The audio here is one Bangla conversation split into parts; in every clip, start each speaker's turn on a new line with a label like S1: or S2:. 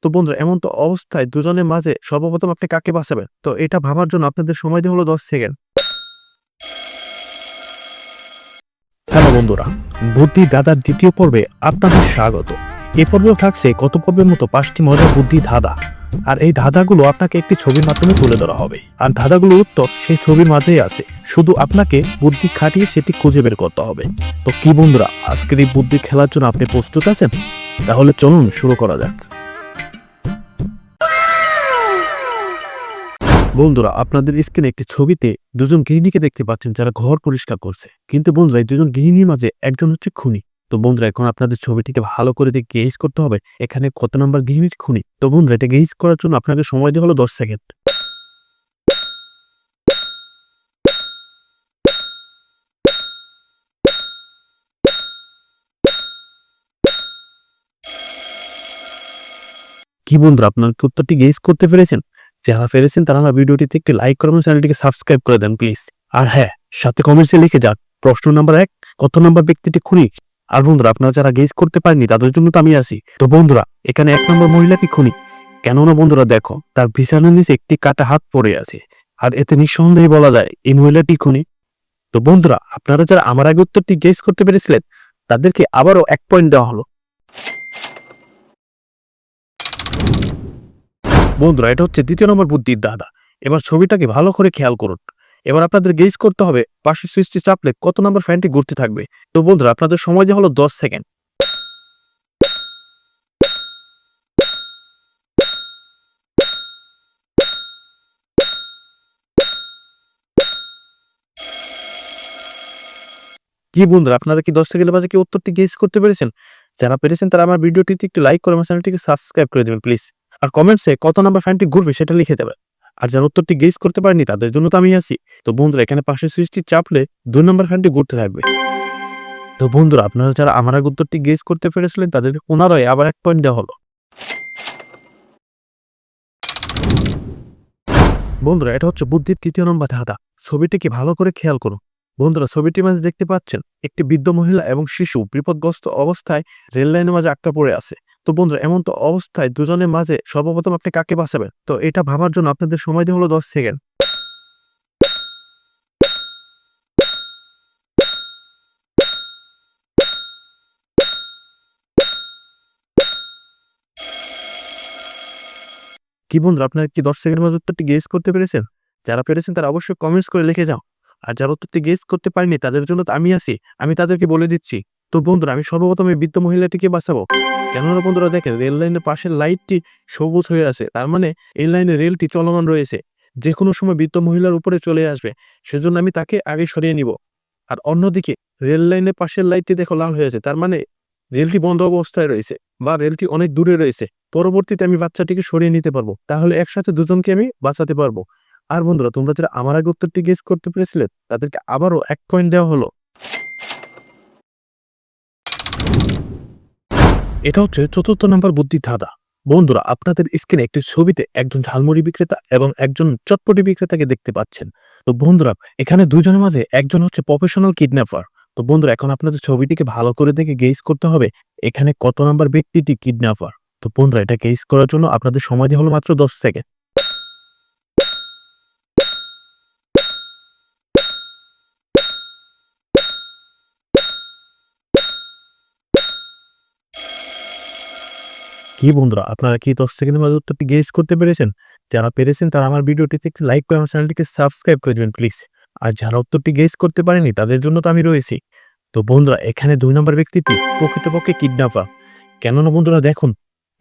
S1: তো বন্ধুরা এমন তো অবস্থায় দুজনের মাঝে সর্বপ্রথম আপনি কাকে বাঁচাবেন? তো এটা ভাবার জন্য আপনাদের সময় দেওয়া হলো 10 সেকেন্ড। হ্যালো বন্ধুরা, বুদ্ধি দাদার দ্বিতীয় পর্বে আপনাদের স্বাগত। এই পর্বেও থাকছে গত পর্বের মতো 5টি মজার বুদ্ধি ধাঁধা। আর এই ধাঁধাগুলো আপনাকে একটি ছবির মাধ্যমে তুলে ধরা হবে, আর ধাঁধাগুলোর উত্তর সেই ছবির মাঝেই আছে, শুধু আপনাকে বুদ্ধি খাটিয়ে সেটি খুঁজে বের করতে হবে। তো কি বন্ধুরা, আজকের এই বুদ্ধি খেলার জন্য আপনি প্রস্তুত আছেন? তাহলে চলুন শুরু করা যাক। বন্ধুরা, আপনাদের স্ক্রিনে একটি ছবিতে দুজন গৃহিণীকে দেখতে পাচ্ছেন যারা ঘর পরিষ্কার করছে, কিন্তু বন্ধুরা এই দুজন গৃহিণীর মাঝে একজন হচ্ছে খুনি। তো বন্ধুরা এখন আপনাদের ছবিটিকে ভালো করে দেখে গেস করতে হবে এখানে কত নম্বর গৃহিণীর খুনি। তো বন্ধুরা এটা গেস করার জন্য আপনাকে সময় দেওয়া হলো 10 সেকেন্ড। কি বন্ধুরা, আপনার কি উত্তরটি গেস করতে পেরেছেন? যারা পেরেছেন তারা আমার ভিডিওটিতে একটি লাইক করে আমার চ্যানেলটিকে সাবস্ক্রাইব করে দেন প্লিজ। আর হ্যাঁ, সাথে কমেন্টসে লিখে যান প্রশ্ন নাম্বার 1, কত নম্বর ব্যক্তিটি খুনি। আর বন্ধুরা আপনারা যারা গেস করতে পারেননি তাদের জন্য তো আমি আছি। তো বন্ধুরা এখানে 1 নম্বর মহিলাটি খুনি। কেননা বন্ধুরা দেখো, তার বিছানার নিচে একটি কাটা হাত পড়ে আছে, আর এতে নিঃসন্দেহে বলা যায় এই মহিলাটি খুনি। তো বন্ধুরা আপনারা যারা আমার আগে উত্তরটি গেস করতে পেরেছিলেন তাদেরকে আবারও 1 পয়েন্ট দেওয়া হলো। বন্ধুরা এটা হচ্ছে দ্বিতীয় নম্বর বুদ্ধির ধাঁধা। এবার ছবিটাকে ভালো করে খেয়াল করুন। এবার আপনাদের গেস করতে হবে পাশের সুইচটি চাপলে কত নম্বর ফ্যানটি ঘুরতে থাকবে। তো বন্ধুরা আপনাদের সময় দেওয়া হলো 10 সেকেন্ড। কি বন্ধুরা আপনারা কি 10 সেকেন্ডের মাঝে কি উত্তরটি গেস করতে পেরেছেন? যারা পেরেছেন তারা আমার ভিডিওটিতে একটু লাইক করে আমার চ্যানেলটিকে সাবস্ক্রাইব করে দেবেন প্লিজ। আর কমেন্টসে কত নম্বর ফ্যানটি ঘুরবে সেটা লিখে দেবেন। আর যারা উত্তরটি গেস করতে পারেনি তাদের জন্য তো আমি আছি। তো বন্ধুরা এখানে পাশের সুইচটি চাপলে 2 নম্বর ফ্যানটি ঘুরতে থাকবে। তো বন্ধুরা আপনারা যারা আমার আগে উত্তরটি গেস করতে পেরেছিলেন তাদেরকে পুনরায় আবার 1 পয়েন্ট দেওয়া হলো। বন্ধুরা এটা হচ্ছে বুদ্ধির 3য় নম্বর ধাঁধা। ছবিটিকে ভালো করে খেয়াল করুন। বন্ধুরা ছবিটির মাঝে দেখতে পাচ্ছেন একটি বৃদ্ধ মহিলা এবং শিশু বিপদগ্রস্ত অবস্থায় রেল লাইনের মাঝে আটকা পড়ে আছে। তো বন্ধুরা এমন তো অবস্থায় দুজনের মাঝে সর্বপ্রথম আপনি কাকে বাঁচাবেন? তো এটা ভাবার জন্য আপনাদের সময় দেওয়া হলো 10 সেকেন্ড। কি বন্ধুরা আপনারা কি 10 সেকেন্ডের মধ্যে উত্তরটি গেস করতে পেরেছেন? যারা পেরেছেন তারা অবশ্যই কমেন্টস করে লিখে যাও। আর যারা উত্তরটি গেস করতে পারেনি তাদের জন্য তো আমি আছি, আমি তাদেরকে বলে দিচ্ছি। তো বন্ধুরা আমি সর্বপ্রথম এই বৃদ্ধ মহিলাটিকে বাঁচাবো। কেননা বন্ধুরা দেখেন রেল লাইনের পাশের লাইটটি সবুজ হয়ে আছে, তার মানে এই লাইনে রেলটি চলমান রয়েছে, যে কোনো সময় বৃদ্ধ মহিলার উপরে চলে আসবে, সেজন্য আমি তাকে আগে সরিয়ে নিব। আর অন্যদিকে রেল লাইনের পাশের লাইটটি দেখো লাল হয়ে আছে, তার মানে রেলটি বন্ধ অবস্থায় রয়েছে বা রেলটি অনেক দূরে রয়েছে। পরবর্তীতে আমি বাচ্চাটিকে সরিয়ে নিতে পারবো, তাহলে একসাথে দুজনকে আমি বাঁচাতে পারবো। আর বন্ধুরা তোমরা যারা আমার আগে উত্তরটি গেস করতে পেরেছিলে তাদেরকে আবারও 1 পয়েন্ট দেওয়া হলো। এটা হচ্ছে 4র্থ নম্বর বুদ্ধি ধাঁধা। বন্ধুরা আপনাদের স্ক্রিনে একটি ছবিতে একজন ঝালমুড়ি বিক্রেতা এবং একজন চটপটি বিক্রেতাকে দেখতে পাচ্ছেন। তো বন্ধুরা এখানে দুজনের মাঝে একজন হচ্ছে প্রফেশনাল কিডন্যাপার। তো বন্ধুরা এখন আপনাদের ছবিটিকে ভালো করে দেখে গেস করতে হবে এখানে কত নাম্বার ব্যক্তিটি কিডন্যাপার। তো বন্ধুরা এটা গেস করার জন্য আপনাদের সময় দেওয়া হলো মাত্র 10 সেকেন্ড। কি বন্ধুরা আপনারা কি 10 সেকেন্ডের মধ্যে উত্তরটি গেস করতে পেরেছেন? যারা পেরেছেন তারা আমার ভিডিওটিতে একটি লাইক করে আমার চ্যানেলটিকে সাবস্ক্রাইব করে দিবেন প্লিজ। আর যারা উত্তরটি গেস করতে পারেনি তাদের জন্য তো আমি রয়েছি। তো বন্ধুরা এখানে 2 নম্বর ব্যক্তিটি প্রকৃতপক্ষে কিডন্যাপার। কেননা বন্ধুরা দেখুন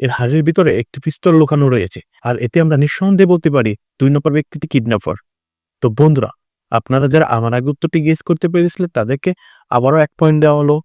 S1: এর হাড়ের ভিতরে একটি পিস্তল লুকানো রয়েছে, আর এতে আমরা নিঃসন্দেহে বলতে পারি 2 নম্বর ব্যক্তিটি কিডন্যাপার। তো বন্ধুরা আপনারা যারা আমার আগে উত্তরটি গেস করতে পেরেছিলেন তাদেরকে আবারও 1 পয়েন্ট দেওয়া হলো।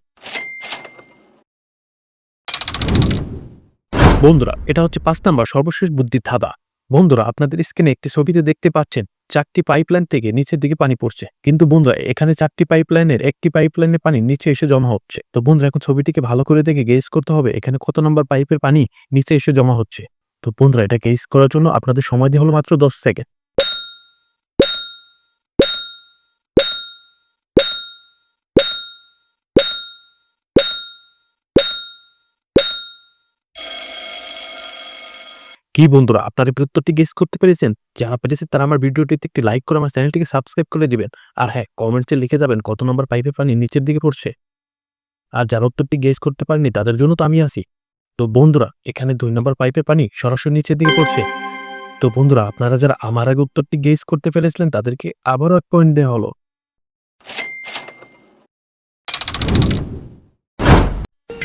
S1: বন্ধুরা এটা হচ্ছে 5 নাম্বার সর্বশেষ বুদ্ধির ধাঁধা। বন্ধুরা আপনাদের স্ক্রিনে একটি ছবিতে দেখতে পাচ্ছেন 4টি পাইপলাইন থেকে নিচের দিকে পানি পড়ছে, কিন্তু বন্ধুরা এখানে 4টি পাইপলাইনের একটি পাইপলাইনের পানি নিচে এসে জমা হচ্ছে। তো বন্ধুরা এখন ছবিটিকে ভালো করে দেখে গেস করতে হবে এখানে কত নম্বর পাইপের পানি নিচে এসে জমা হচ্ছে। তো বন্ধুরা এটা গেস করার জন্য আপনাদের সময় দেওয়া হলো মাত্র 10 সেকেন্ড। কি বন্ধুরা, আপনারা এই উত্তরটি গেস করতে পেরেছেন? যারা পেরেছেন তারা আমার ভিডিওটিতে একটি লাইক করে আমার চ্যানেলটিকে সাবস্ক্রাইব করে দিবেন। আর হ্যাঁ, কমেন্টসে লিখে যাবেন কত নম্বর পাইপের পানি নিচের দিকে পড়ছে। আর যারা উত্তরটি গেস করতে পারেনি তাদের জন্য তো আমি আছি। তো বন্ধুরা, এখানে 2 নম্বর পাইপের পানি সরাসরি নিচের দিকে পড়ছে। তো বন্ধুরা, আপনারা যারা আমার আগে উত্তরটি গেস করতে পেরেছিলেন তাদেরকে আবারও 1 পয়েন্ট দেওয়া হলো।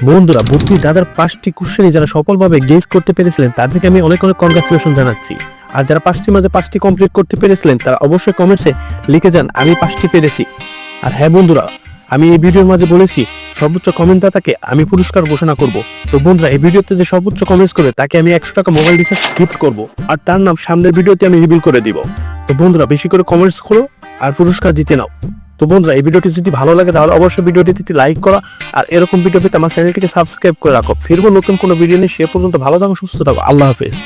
S1: বন্ধুরা, বুদ্ধি দাদার 5টি কোশ্চেনই যারা সফলভাবে গেস করতে পেরেছিলেন তাদেরকে আমি অনেক অনেক কনগ্রাচুলেশন জানাচ্ছি। আর যারা 5টির মধ্যে 5টি কমপ্লিট করতে পেরেছিলেন তারা অবশ্যই কমেন্টসে লিখে যান আমি 5টি পেরেছি। আর হ্যাঁ বন্ধুরা, আমি এই ভিডিওর মাঝে বলেছি সর্বোচ্চ কমেন্টদাতাকে আমি পুরস্কার ঘোষণা করব। তো বন্ধুরা, এই ভিডিওতে যে সর্বোচ্চ কমেন্টস করবে তাকে আমি 100 টাকা মোবাইল রিচার্জ গিফট করব। আর তার নাম সামনের ভিডিওতে আমি রিভিল করে দিব। তো বন্ধুরা, বেশি করে কমেন্টস করো আর পুরস্কার জিতে নাও। তো বন্ধুরা, এই ভিডিওটি যদি ভালো লাগে তাহলে অবশ্যই ভিডিওটিতে একটি লাইক করা আর এরকম ভিডিও পেতে আমার চ্যানেলটিকে সাবস্ক্রাইব করে রাখো। ফিরবো নতুন কোনো ভিডিও নিয়ে, সে পর্যন্ত ভালো থাকো, সুস্থ থাকো। আল্লাহ হাফেজ।